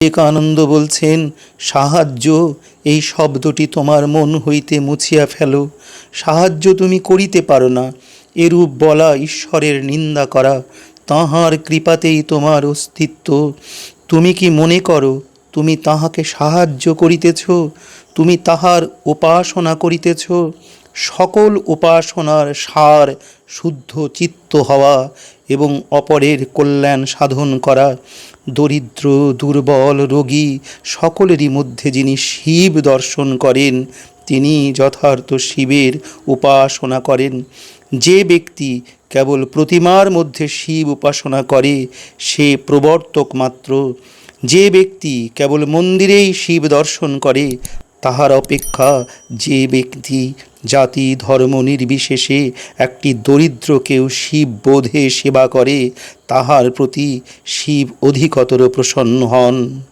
বিবেকানন্দ বলছেন, সাহায্য এই শব্দটি তোমার মন হইতে মুছিয়া ফেলো। সাহায্য তুমি করিতে পারো না, এরূপ বলা ঈশ্বরের নিন্দা করা। তাঁহার কৃপাতেই তোমার অস্তিত্ব। তুমি কি মনে করো তুমি তাহাকে সাহায্য করিতেছ? তুমি তাহার উপাসনা করিতেছ? সকল উপাসনার সার শুদ্ধ চিত্ত হওয়া এবং অপরের কল্যাণ সাধন করা। দরিদ্র, দুর্বল, রোগী সকলেরই মধ্যে যিনি শিব দর্শন করেন, তিনি যথার্থ শিবের উপাসনা করেন। যে ব্যক্তি কেবল প্রতিমার মধ্যে শিব উপাসনা করে, সে প্রবর্তক মাত্র। যে ব্যক্তি কেবল মন্দিরেই শিব দর্শন করে, তাহার অপেক্ষা যে ব্যক্তি জাতি ধর্ম নির্বিশেষে একটি দরিদ্রকেও শিব বোধে সেবা করে, তাহার প্রতি শিব অধিকতর প্রসন্ন হন।